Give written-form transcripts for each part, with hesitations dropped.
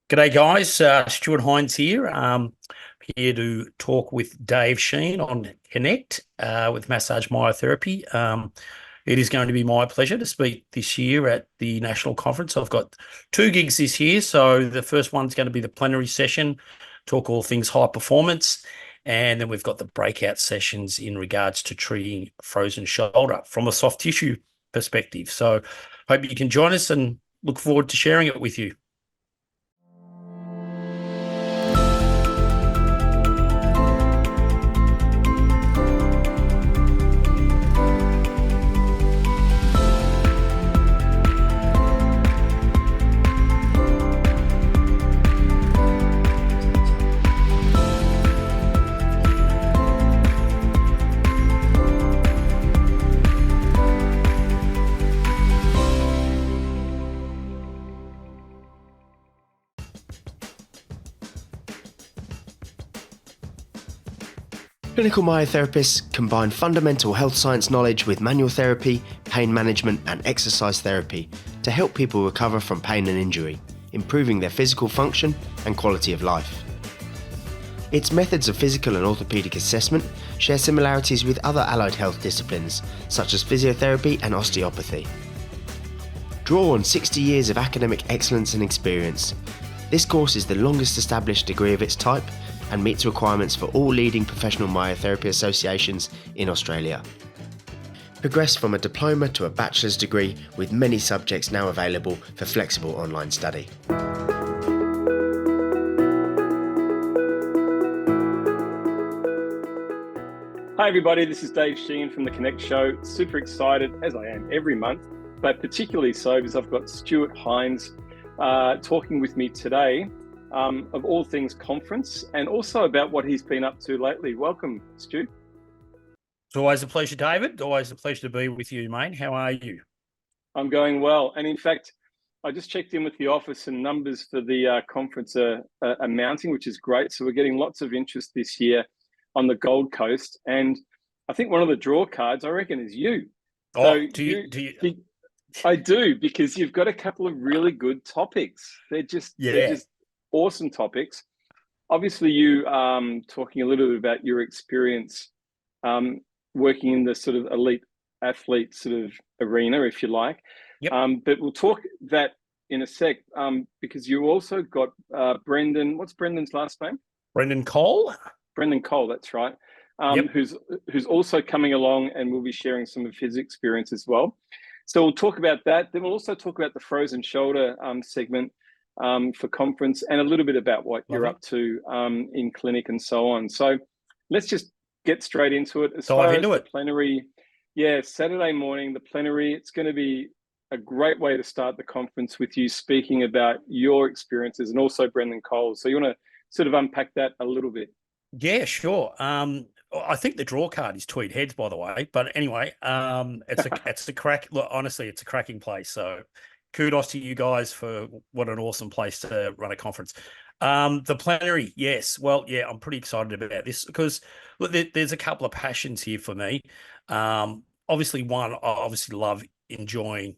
G'day, guys. Stuart Hinds here. Here to talk with Dave Sheehan on Connect with Massage Myotherapy. It is going to be my pleasure to speak this year at the national conference. I've got two gigs this year. So the first one's going to be the plenary session, talk all things high performance. And then we've got the breakout sessions in regards to treating frozen shoulder from a soft tissue perspective. So hope you can join us and look forward to sharing it with you. Clinical myotherapists combine fundamental health science knowledge with manual therapy, pain management and exercise therapy to help people recover from pain and injury, improving their physical function and quality of life. Its methods of physical and orthopaedic assessment share similarities with other allied health disciplines such as physiotherapy and osteopathy. Draw on 60 years of academic excellence and experience. This course is the longest established degree of its type and meets requirements for all leading professional myotherapy associations in Australia. Progress from a diploma to a bachelor's degree with many subjects now available for flexible online study. Hi everybody, this is Dave Sheehan from the Connect Show. Super excited, as I am every month, but particularly so because I've got Stuart Hinds talking with me today of all things conference and also about what he's been up to lately. Welcome, Stu. It's always a pleasure, David. Always a pleasure to be with you, mate. How are you? I'm going well. And in fact, I just checked in with the office and numbers for the conference are mounting, which is great. So we're getting lots of interest this year on the Gold Coast. And I think one of the draw cards, I reckon, is you. Oh, so do you? I do, because you've got a couple of really good topics. They're just awesome topics. Obviously, you talking a little bit about your experience working in the sort of elite athlete sort of arena, if you like. Yep. But we'll talk that in a sec because you also got Brendan. What's Brendan's last name? Brendan Cole. Brendan Cole, that's right. Who's also coming along and will be sharing some of his experience as well. So we'll talk about that. Then we'll also talk about the frozen shoulder segment for conference and a little bit about what you're up to in clinic and so on. So let's just get straight into it. As far as the plenary, Saturday morning, the plenary, it's going to be a great way to start the conference with you speaking about your experiences and also Brendan Cole. So you want to sort of unpack that a little bit? Yeah, sure. I think the draw card is Tweed Heads, by the way. But anyway, it's a crack. Look, honestly, it's a cracking place. So kudos to you guys for what an awesome place to run a conference. The plenary, yes. Well, yeah, I'm pretty excited about this because look, there's a couple of passions here for me. Obviously, one, I obviously love enjoying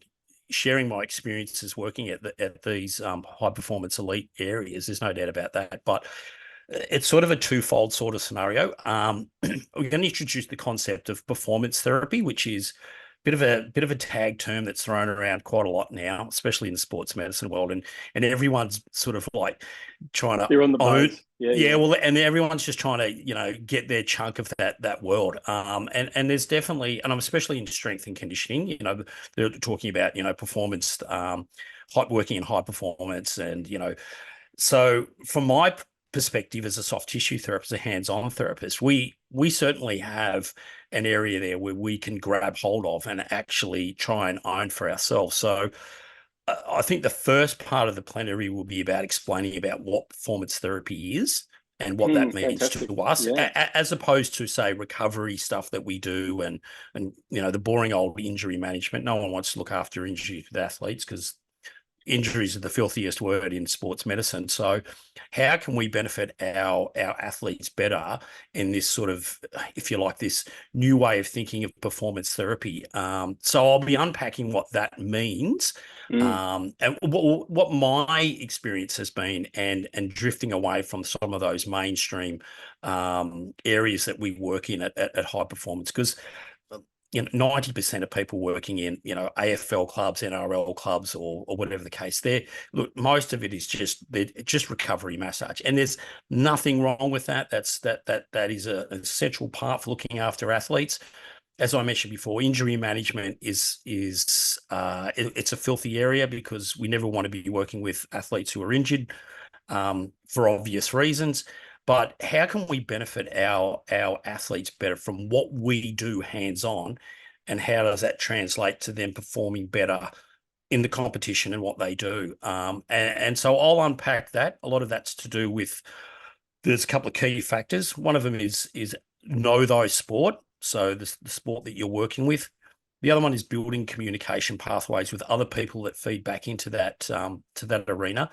sharing my experiences working at these high performance elite areas. There's no doubt about that. But it's sort of a twofold sort of scenario. We're going to introduce the concept of performance therapy, which is bit of a tag term that's thrown around quite a lot now, especially in the sports medicine world, and everyone's sort of like trying to They're on the own. buzz. Well, and everyone's just trying to get their chunk of that world. And there's definitely, and I'm especially in strength and conditioning. They're talking about performance, working in high performance, and so from my perspective as a soft tissue therapist, a hands-on therapist, we certainly have an area there where we can grab hold of and actually try and own for ourselves. So I think the first part of the plenary will be about explaining about what performance therapy is and what that means to us, as opposed to, say, recovery stuff that we do and the boring old injury management. No one wants to look after injuries with athletes because injuries are the filthiest word in sports medicine. So how can we benefit our athletes better in this sort of, if you like, this new way of thinking of performance therapy? So I'll be unpacking what that means, and what my experience has been, and drifting away from some of those mainstream areas that we work in at High Performance, because 90% of people working in, AFL clubs, NRL clubs, or whatever the case, look, most of it is just recovery massage, and there's nothing wrong with that. That is an essential part for looking after athletes. As I mentioned before, injury management it's a filthy area, because we never want to be working with athletes who are injured, for obvious reasons. But how can we benefit our athletes better from what we do hands-on, and how does that translate to them performing better in the competition and what they do? And so I'll unpack that. A lot of that's to do with, there's a couple of key factors. One of them is know thy sport, so the sport that you're working with. The other one is building communication pathways with other people that feed back into that to that arena.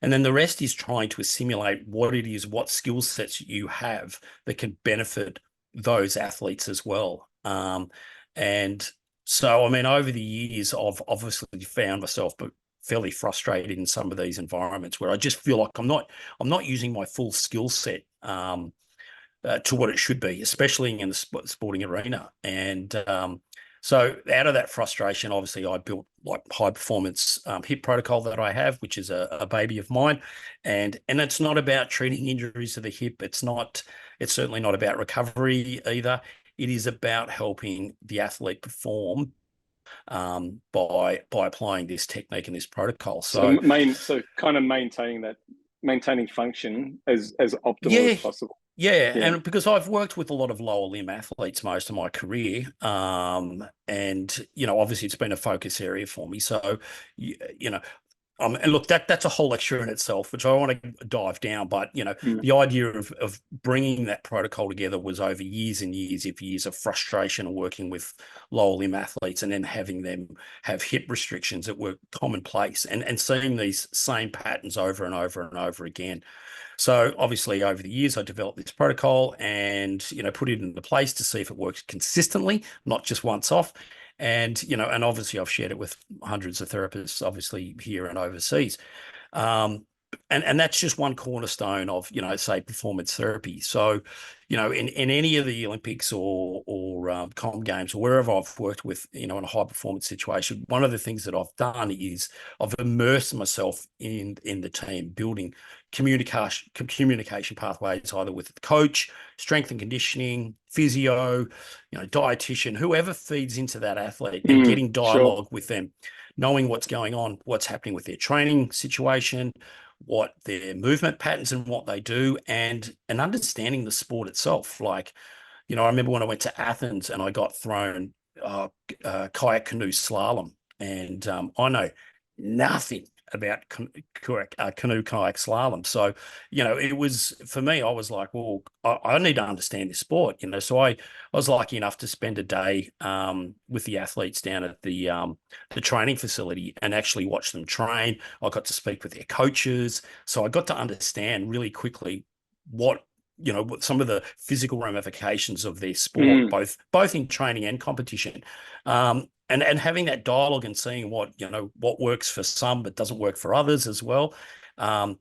And then the rest is trying to assimilate what it is, what skill sets you have that can benefit those athletes as well. And so, I mean, over the years, I've obviously found myself fairly frustrated in some of these environments where I just feel like I'm not using my full skill set to what it should be, especially in the sporting arena. And so out of that frustration, obviously, I built like high performance HIP protocol that I have, which is a baby of mine. And it's not about treating injuries of the hip. It's certainly not about recovery either. It is about helping the athlete perform by applying this technique and this protocol. So kind of maintaining function as optimal as possible. Yeah, and because I've worked with a lot of lower limb athletes most of my career, and obviously it's been a focus area for me. So, and look, that's a whole lecture in itself, which I want to dive down. But the idea of bringing that protocol together was over years and years of frustration of working with lower limb athletes, and then having them have hip restrictions that were commonplace, and seeing these same patterns over and over and over again. So obviously over the years, I developed this protocol and, put it into place to see if it works consistently, not just once off. And, and obviously I've shared it with hundreds of therapists, obviously here and overseas. And that's just one cornerstone of, say, performance therapy. So, in any of the Olympics or Com Games or wherever I've worked with, in a high performance situation, one of the things that I've done is I've immersed myself in the team, building communication pathways, either with the coach, strength and conditioning, physio, dietitian, whoever feeds into that athlete, and getting dialogue with them, knowing what's going on, what's happening with their training situation, what their movement patterns and what they do, and understanding the sport itself. Like, I remember when I went to Athens and I got thrown kayak canoe slalom, and I know nothing about canoe kayak slalom. So, it was, for me, I was like, well, I need to understand this sport, so I was lucky enough to spend a day with the athletes down at the training facility and actually watch them train. I got to speak with their coaches. So I got to understand really quickly what some of the physical ramifications of their sport, both in training and competition. And having that dialogue and seeing what works for some but doesn't work for others as well. And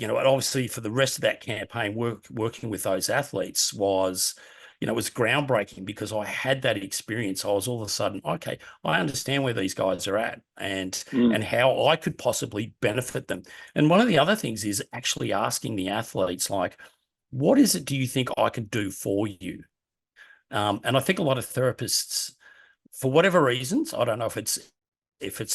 obviously for the rest of that campaign, working with those athletes was groundbreaking, because I had that experience. I was all of a sudden, okay, I understand where these guys are at, and how I could possibly benefit them. And one of the other things is actually asking the athletes, like, what is it do you think I could do for you? And I think a lot of therapists, for whatever reasons, I don't know if it's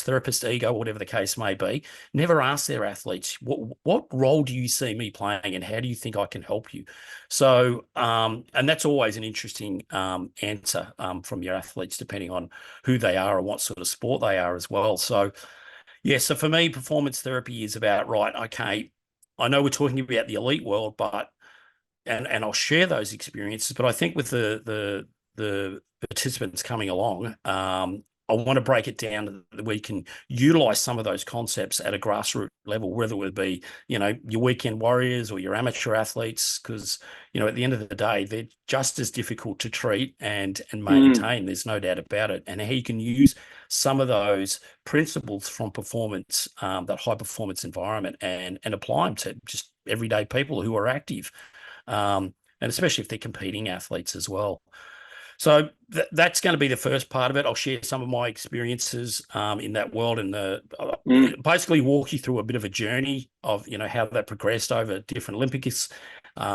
therapist ego, whatever the case may be, never ask their athletes, what role do you see me playing, and how do you think I can help you? So, and that's always an interesting answer from your athletes, depending on who they are and what sort of sport they are as well. So, yeah, so for me, performance therapy is about, right, okay, I know we're talking about the elite world, but and I'll share those experiences, but I think with the participants coming along, I want to break it down that we can utilize some of those concepts at a grassroots level, whether it would be, your weekend warriors or your amateur athletes, because, at the end of the day, they're just as difficult to treat and maintain. There's no doubt about it. And how you can use some of those principles from performance, that high performance environment, and apply them to just everyday people who are active, and especially if they're competing athletes as well. So that's going to be the first part of it. I'll share some of my experiences in that world, and basically walk you through a bit of a journey of how that progressed over different Olympics,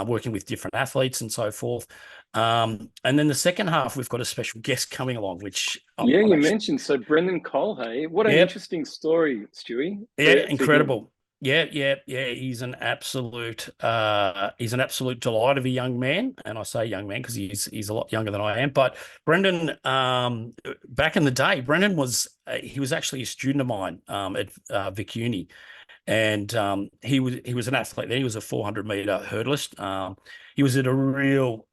working with different athletes and so forth. And then the second half, we've got a special guest coming along, which you mentioned. So Brendan Cole, hey, what an interesting story, Stewie. Yeah, incredible. Yeah. He's an absolute delight of a young man, and I say young man because he's a lot younger than I am. But Brendan, back in the day, Brendan was he was actually a student of mine at Vic Uni, and he was an athlete. Then he was a 400-meter hurdlist. He was at a real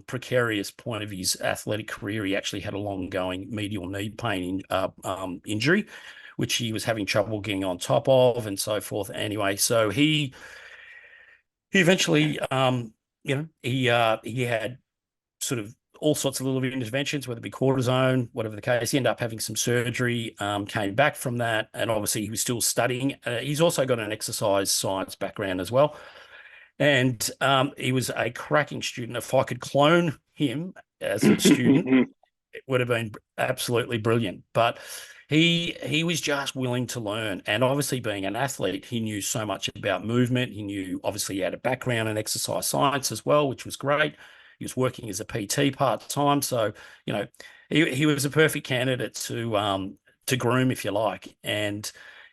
precarious point of his athletic career. He actually had a long-going medial knee pain injury, which he was having trouble getting on top of, and so forth. Anyway, so he eventually, he had sort of all sorts of little interventions, whether it be cortisone, whatever the case. He ended up having some surgery, came back from that, and obviously he was still studying. He's also got an exercise science background as well. And he was a cracking student. If I could clone him as a student, it would have been absolutely brilliant. But he was just willing to learn. And obviously being an athlete, he knew so much about movement. Obviously he had a background in exercise science as well, which was great. He was working as a PT part-time. So, he was a perfect candidate to groom, if you like. And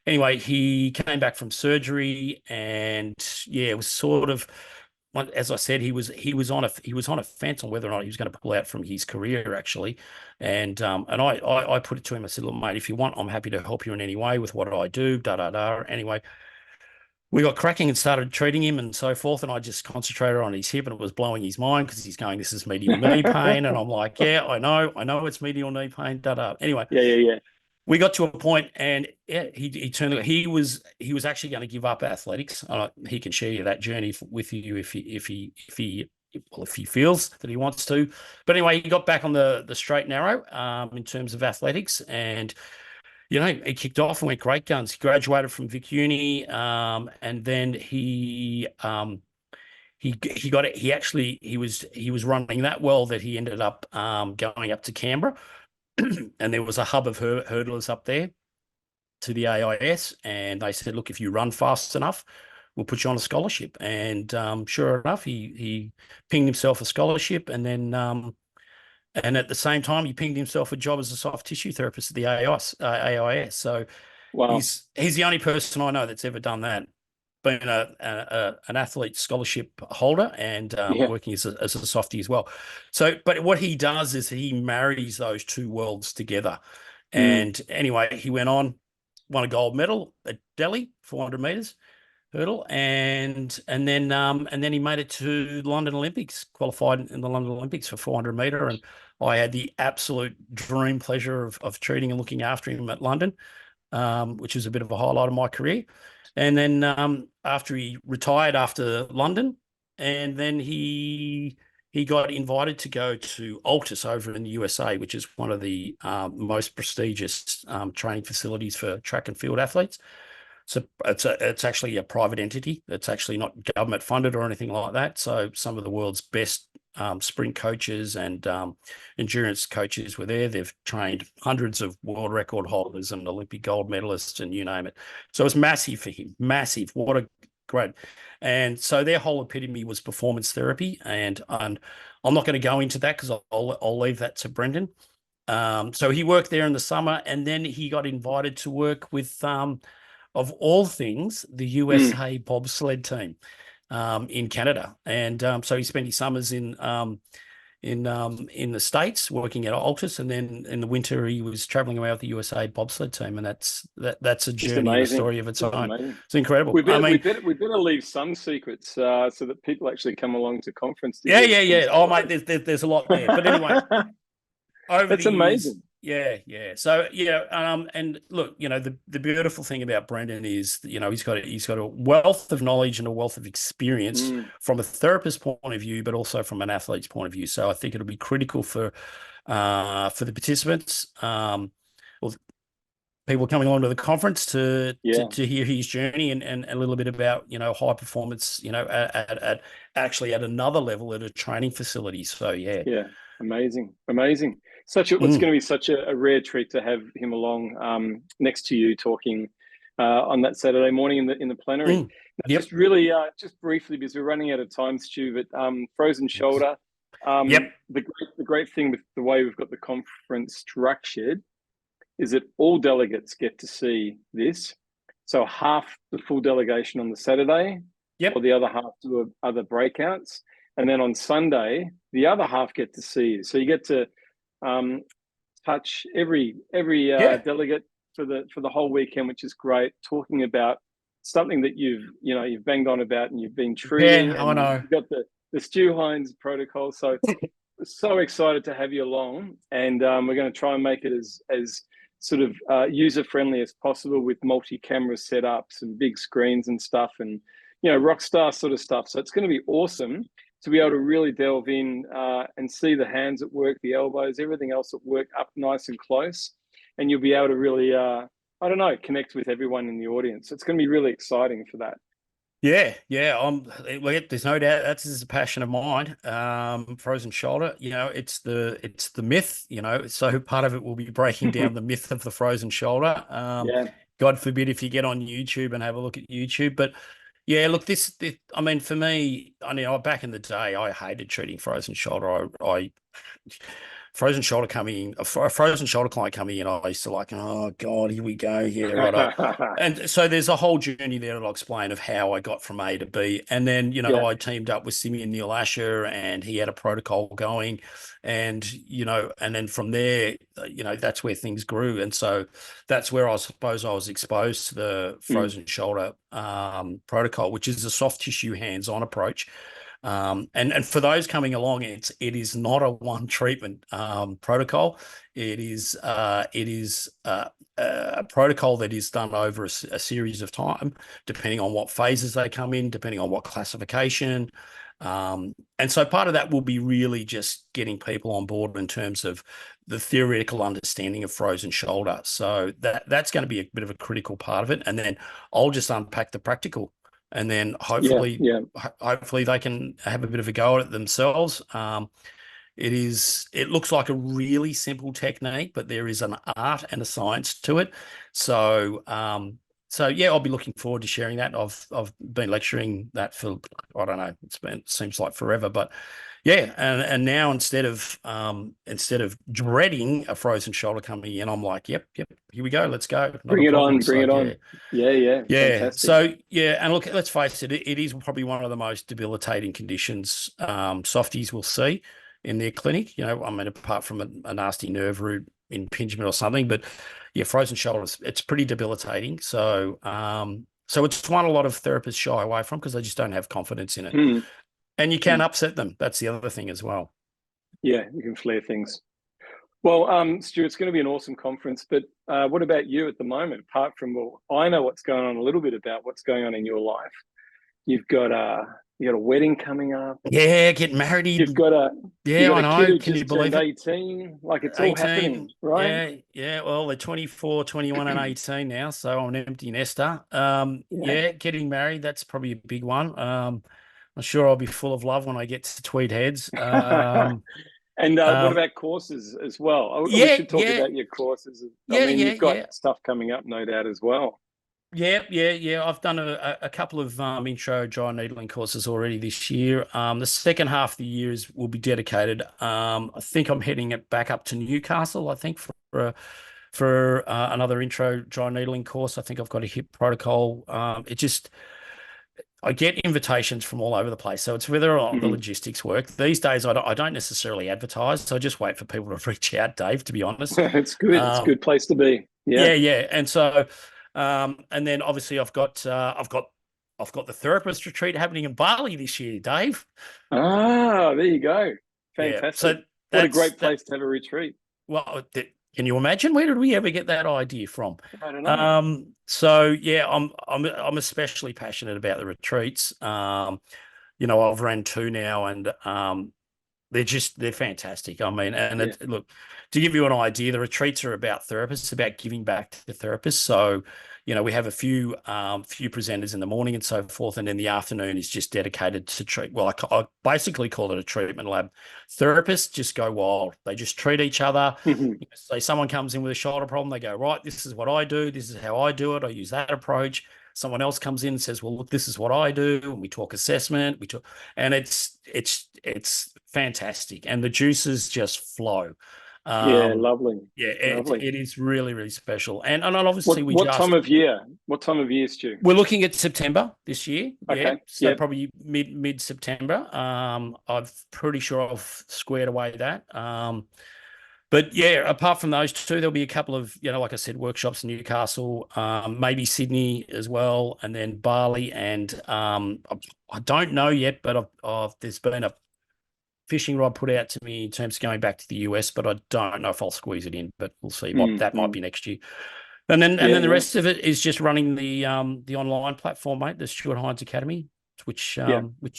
anyway, he came back from surgery, and it was sort of, as I said, he was on a fence on whether or not he was going to pull out from his career, actually. And I put it to him. I said, look, mate, if you want, I'm happy to help you in any way with what I do. Anyway, we got cracking and started treating him and so forth. And I just concentrated on his hip, and it was blowing his mind because he's going, this is medial knee pain. And I'm like, yeah, I know it's medial knee pain. Anyway. Yeah. We got to a point, and he turned. He was actually going to give up athletics. He can share that journey with you if he feels that he wants to. But anyway, he got back on the straight and narrow in terms of athletics, and he kicked off and went great guns. He graduated from Vic Uni, and then he got it. He was running that well that he ended up going up to Canberra. And there was a hub of hurdlers up there to the AIS, and they said, look, if you run fast enough, we'll put you on a scholarship. And sure enough, he pinged himself a scholarship, and then and at the same time, he pinged himself a job as a soft tissue therapist at the AIS. So wow. He's the only person I know that's ever done that, being an athlete scholarship holder and working as a softie as well. So, but what he does is he marries those two worlds together. And anyway, he went on, won a gold medal at Delhi, 400 meters hurdle, and then he made it to the London Olympics, qualified in the London Olympics for 400 meter, and I had the absolute dream pleasure of treating and looking after him at London, which was a bit of a highlight of my career. And then after he retired after London, and then he got invited to go to Altus over in the USA, which is one of the most prestigious training facilities for track and field athletes. So it's actually a private entity. It's actually not government funded or anything like that. So some of the world's best sprint coaches and endurance coaches were there. They've trained hundreds of world record holders and Olympic gold medalists and you name it. So it's massive for him, massive. What a great. And so their whole epitome was performance therapy. And I'm not going to go into that because I'll leave that to Brendan. So he worked there in the summer, and then he got invited to work with, of all things, the USA bobsled team in Canada. And so he spent his summers in the States working at Altus, and then in the winter he was traveling around with the USA bobsled team, and that's a journey and a story of its own. Amazing. It's incredible. We better leave some secrets so that people actually come along to conference. Yeah. Oh, mate, there's a lot there. But anyway, over that's the amazing. years, yeah. So and look, the beautiful thing about Brendan is, he's got a wealth of knowledge and a wealth of experience from a therapist point of view, but also from an athlete's point of view. So I think it'll be critical for the participants, or people coming along to the conference to hear his journey and a little bit about high performance, at actually at another level at a training facility. So yeah. Amazing. It's going to be such a rare treat to have him along next to you talking on that Saturday morning in the plenary. Now, just really just briefly, because we're running out of time, Stu, but frozen shoulder. The great thing with the way we've got the conference structured is that all delegates get to see this. So half the full delegation on the Saturday, or the other half do other breakouts. And then on Sunday, the other half get to see you. So you get to touch every delegate for the whole weekend, which is great. Talking about something that you've banged on about and you've been treating. Yeah, I know. You've got the Stuart Hinds protocol. So so excited to have you along, and we're going to try and make it as sort of user-friendly as possible, with multi-camera setups and big screens and stuff, and rock star sort of stuff. So it's going to be awesome to be able to really delve in and see the hands at work, the elbows, everything else at work up nice and close, and you'll be able to really connect with everyone in the audience. So it's going to be really exciting for that. Yeah. There's no doubt that's a passion of mine. Frozen shoulder, it's the myth, so part of it will be breaking down the myth of the frozen shoulder. God forbid if you get on YouTube and have a look at YouTube. But yeah, look, this I mean, for me, back in the day, I hated treating frozen shoulder. Frozen shoulder a frozen shoulder client coming in, I used to oh God, here we go. Yeah, right. And so there's a whole journey there that I'll explain of how I got from A to B. And then, I teamed up with Simeon Neil Asher, and he had a protocol going, and, and then from there, that's where things grew. And so that's where I suppose I was exposed to the frozen shoulder protocol, which is a soft tissue hands-on approach. And for those coming along, it is not a one treatment protocol. It is a protocol that is done over a series of time, depending on what phases they come in, depending on what classification. And so part of that will be really just getting people on board in terms of the theoretical understanding of frozen shoulder. So that's going to be a bit of a critical part of it. And then I'll just unpack the practical. And then hopefully they can have a bit of a go at it themselves. It looks like a really simple technique, but there is an art and a science to it. So I'll be looking forward to sharing that. I've been lecturing that for, I don't know, it seems like forever, but yeah. And now instead of dreading a frozen shoulder coming in, I'm like, yep, here we go. Let's go. Bring it on. Yeah. Fantastic. So and look, let's face it, it is probably one of the most debilitating conditions softies will see in their clinic. Apart from a nasty nerve root impingement or something, but yeah, frozen shoulders, it's pretty debilitating. So it's one a lot of therapists shy away from because they just don't have confidence in it. And you can upset them. That's the other thing as well. Yeah, you can flare things. Well, Stu, it's going to be an awesome conference, but what about you at the moment? Apart from, I know what's going on a little bit about what's going on in your life. You've got a wedding coming up. Yeah, getting married. You've got a I know. Kid Can you believe it? 18. Like it's 18, all happening, right? Yeah. Well, they're 24, 21, and 18 now, so I'm an empty nester. Getting married, that's probably a big one. I'm sure I'll be full of love when I get to Tweed Heads. And what about courses as well? We should talk about your courses. You've got stuff coming up, no doubt, as well. Yeah. I've done a couple of intro dry needling courses already this year. The second half of the year will be dedicated. I think I'm heading it back up to Newcastle, I think, for another intro dry needling course. I think I've got a hip protocol. I get invitations from all over the place. So it's whether or not the logistics work. These days, I don't necessarily advertise. So I just wait for people to reach out, Dave, to be honest. It's good. It's a good place to be. Yeah. And so, and then obviously I've got the therapist retreat happening in Bali this year, Dave. Ah, there you go. Fantastic. Yeah. So what a great place to have a retreat. Well, Can you imagine? Where did we ever get that idea from? I don't know. So yeah, I'm especially passionate about the retreats. I've ran two now, and they're fantastic. I mean, and Yeah. look, to give you an idea, the retreats are about therapists, about giving back to the therapists. So, we have a few presenters in the morning and so forth, and then the afternoon is just dedicated to treat. Well, I basically call it a treatment lab. Therapists just go wild. They just treat each other. Say someone comes in with a shoulder problem, they go, right, this is what I do. This is how I do it. I use that approach. Someone else comes in and says, well, look, this is what I do. And we talk assessment. And it's fantastic. And the juices just flow. Yeah, lovely. Yeah, Lovely. it is really, really special. And obviously what time of year? What time of year, Stu? we're looking at September this year. Okay. Yeah. So Yep. probably mid September. I'm pretty sure I've squared away that. But yeah, apart from those two, there'll be a couple of, like I said, workshops in Newcastle, maybe Sydney as well, and then Bali. And I don't know yet, but there's been a fishing rod put out to me in terms of going back to the US, but I don't know if I'll squeeze it in, but we'll see. That might be next year. And then the rest of it is just running the online platform, mate, the Stuart Hinds Academy, which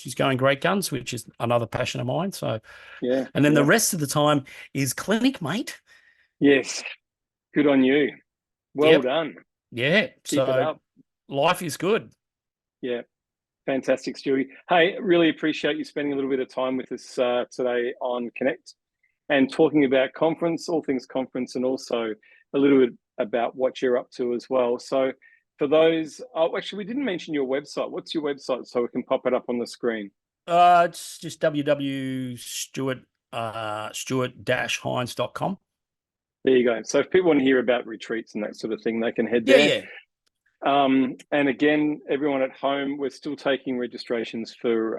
is going great guns, which is another passion of mine. So and then the rest of the time is clinic, mate. Yes. Good on you. Well done. Yeah. Keep it up. Life is good. Yeah. Fantastic, Stewie. Hey, really appreciate you spending a little bit of time with us today on Connect and talking about conference, all things conference, and also a little bit about what you're up to as well. So for those, actually, we didn't mention your website. What's your website so we can pop it up on the screen? It's just stuart-hinds.com. There you go. So if people want to hear about retreats and that sort of thing, they can head there. Yeah. And again, everyone at home, we're still taking registrations for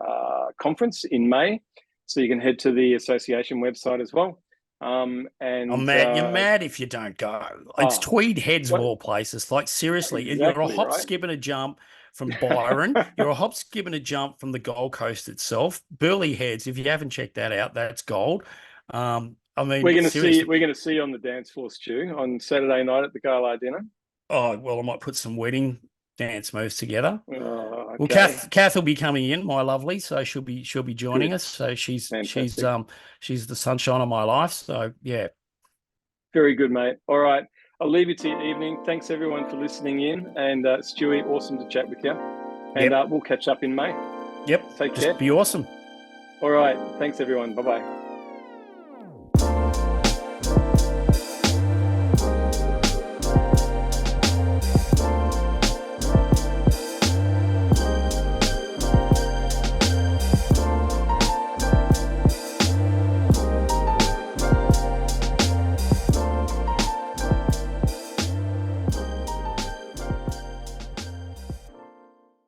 conference in May. So you can head to the association website as well. And you're mad if you don't go. It's Tweed Heads of all places. Like, seriously, exactly, you're a hop, right? skip, and a jump from Byron. You're a hop, skip, and a jump from the Gold Coast itself. Burleigh Heads, if you haven't checked that out, that's gold. I mean, we're going to see you on the dance floor, Stu, on Saturday night at the gala dinner. Oh, well, I might put some wedding dance moves together. Oh, okay. Well, Kath will be coming in, my lovely, so she'll be joining us. So she's the sunshine of my life. So yeah. Very good, mate. All right. I'll leave you to your evening. Thanks everyone for listening in. And Stewie, awesome to chat with you. And we'll catch up in May. Yep. Take care. Just be awesome. All right. Thanks everyone. Bye-bye.